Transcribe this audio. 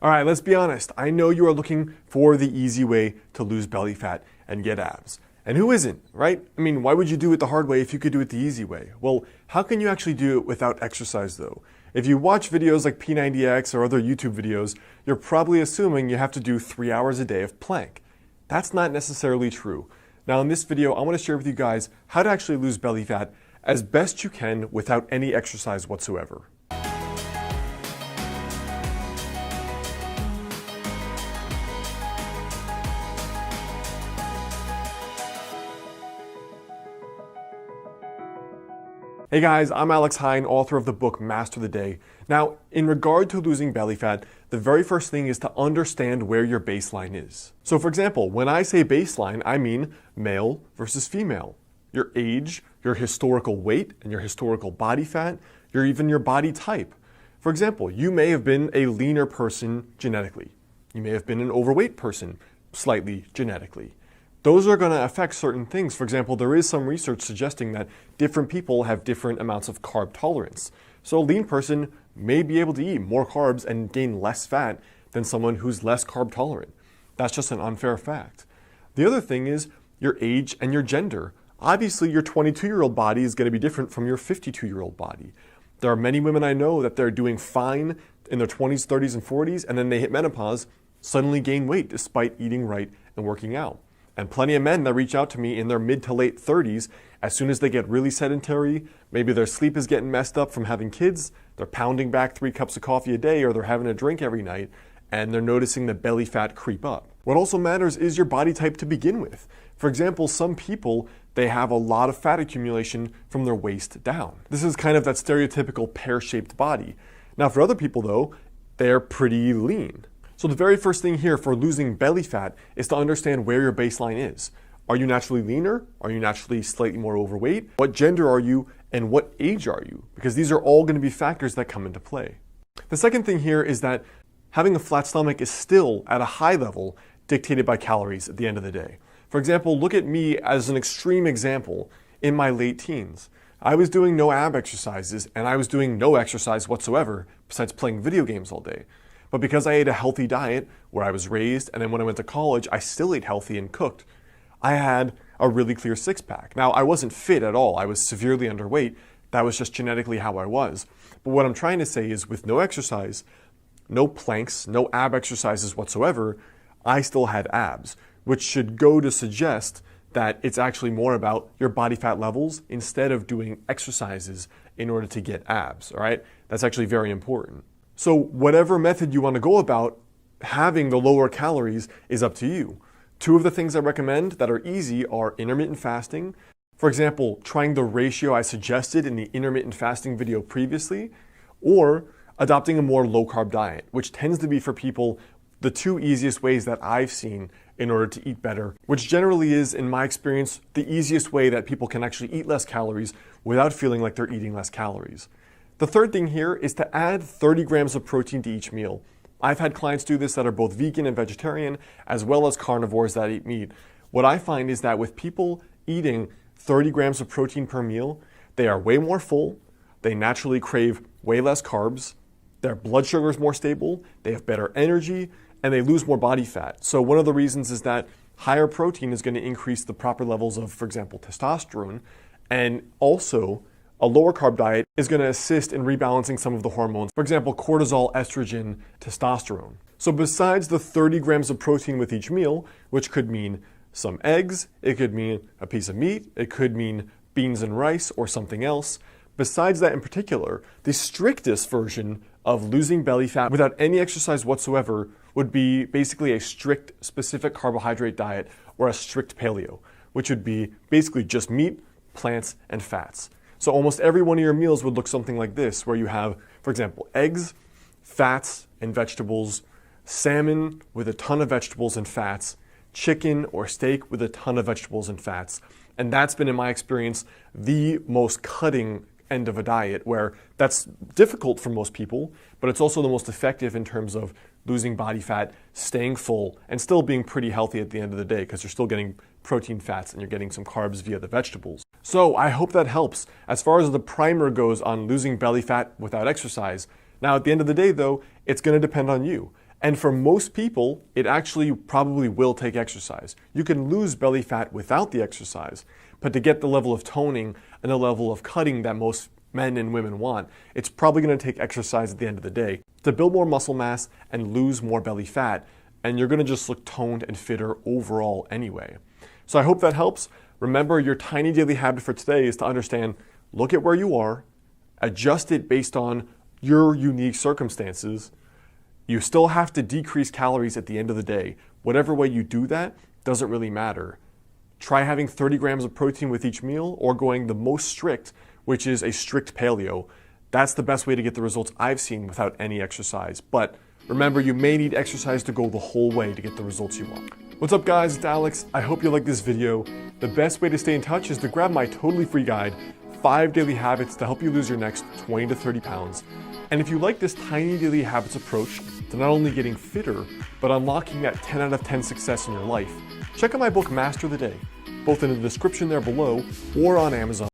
All right, let's be honest. I know you are looking for the easy way to lose belly fat and get abs. And who isn't, right? I mean, why would you do it the hard way if you could do it the easy way? Well, how can you actually do it without exercise though? If you watch videos like P90X or other YouTube videos, you're probably assuming you have to do 3 hours a day of plank. That's not necessarily true. Now in this video, I want to share with you guys how to actually lose belly fat as best you can without any exercise whatsoever. Hey guys, I'm Alex Hine, author of the book Master the Day. Now, in regard to losing belly fat, the very first thing is to understand where your baseline is. So for example, when I say baseline, I mean male versus female. Your age, your historical weight, and your historical body fat, even your body type. For example, you may have been a leaner person genetically. You may have been an overweight person slightly genetically. Those are going to affect certain things. For example, there is some research suggesting that different people have different amounts of carb tolerance. So a lean person may be able to eat more carbs and gain less fat than someone who's less carb tolerant. That's just an unfair fact. The other thing is your age and your gender. Obviously, your 22-year-old body is going to be different from your 52-year-old body. There are many women I know that they're doing fine in their 20s, 30s, and 40s, and then they hit menopause, suddenly gain weight despite eating right and working out. And plenty of men that reach out to me in their mid to late 30s, as soon as they get really sedentary, maybe their sleep is getting messed up from having kids, they're pounding back 3 cups of coffee a day, or they're having a drink every night, and they're noticing the belly fat creep up. What also matters is your body type to begin with. For example, some people, they have a lot of fat accumulation from their waist down. This is kind of that stereotypical pear-shaped body. Now for other people though, they're pretty lean. So the very first thing here for losing belly fat is to understand where your baseline is. Are you naturally leaner? Are you naturally slightly more overweight? What gender are you and what age are you? Because these are all going to be factors that come into play. The second thing here is that having a flat stomach is still at a high level dictated by calories at the end of the day. For example, look at me as an extreme example in my late teens. I was doing no ab exercises and I was doing no exercise whatsoever besides playing video games all day. But because I ate a healthy diet where I was raised, and then when I went to college, I still ate healthy and cooked, I had a really clear six-pack. Now, I wasn't fit at all. I was severely underweight. That was just genetically how I was. But what I'm trying to say is with no exercise, no planks, no ab exercises whatsoever, I still had abs, which should go to suggest that it's actually more about your body fat levels instead of doing exercises in order to get abs, all right? That's actually very important. So whatever method you want to go about, having the lower calories is up to you. 2 of the things I recommend that are easy are intermittent fasting. For example, trying the ratio I suggested in the intermittent fasting video previously, or adopting a more low-carb diet, which tends to be for people the 2 easiest ways that I've seen in order to eat better, which generally is, in my experience, the easiest way that people can actually eat less calories without feeling like they're eating less calories. The third thing here is to add 30 grams of protein to each meal. I've had clients do this that are both vegan and vegetarian, as well as carnivores that eat meat. What I find is that with people eating 30 grams of protein per meal, they are way more full, they naturally crave way less carbs, their blood sugar is more stable, they have better energy, and they lose more body fat. So one of the reasons is that higher protein is going to increase the proper levels of, for example, testosterone, and also a lower carb diet is going to assist in rebalancing some of the hormones. For example, cortisol, estrogen, testosterone. So besides the 30 grams of protein with each meal, which could mean some eggs, it could mean a piece of meat, it could mean beans and rice or something else. Besides that in particular, the strictest version of losing belly fat without any exercise whatsoever would be basically a strict specific carbohydrate diet or a strict paleo, which would be basically just meat, plants, and fats. So almost every one of your meals would look something like this, where you have, for example, eggs, fats, and vegetables, salmon with a ton of vegetables and fats, chicken or steak with a ton of vegetables and fats. And that's been, in my experience, the most cutting end of a diet, where that's difficult for most people, but it's also the most effective in terms of losing body fat, staying full, and still being pretty healthy at the end of the day, because you're still getting protein, fats, and you're getting some carbs via the vegetables. So I hope that helps as far as the primer goes on losing belly fat without exercise. Now at the end of the day though, it's going to depend on you. And for most people, it actually probably will take exercise. You can lose belly fat without the exercise, but to get the level of toning and the level of cutting that most men and women want, it's probably going to take exercise at the end of the day to build more muscle mass and lose more belly fat, and you're going to just look toned and fitter overall anyway. So I hope that helps. Remember, your tiny daily habit for today is to understand, look at where you are, adjust it based on your unique circumstances. You still have to decrease calories at the end of the day. Whatever way you do that doesn't really matter. Try having 30 grams of protein with each meal, or going the most strict, which is a strict paleo. That's the best way to get the results I've seen without any exercise. But remember, you may need exercise to go the whole way to get the results you want. What's up guys, it's Alex. I hope you like this video. The best way to stay in touch is to grab my totally free guide, 5 daily habits to help you lose your next 20 to 30 pounds. And if you like this tiny daily habits approach to not only getting fitter, but unlocking that 10 out of 10 success in your life, check out my book, Master the Day, both in the description there below or on Amazon.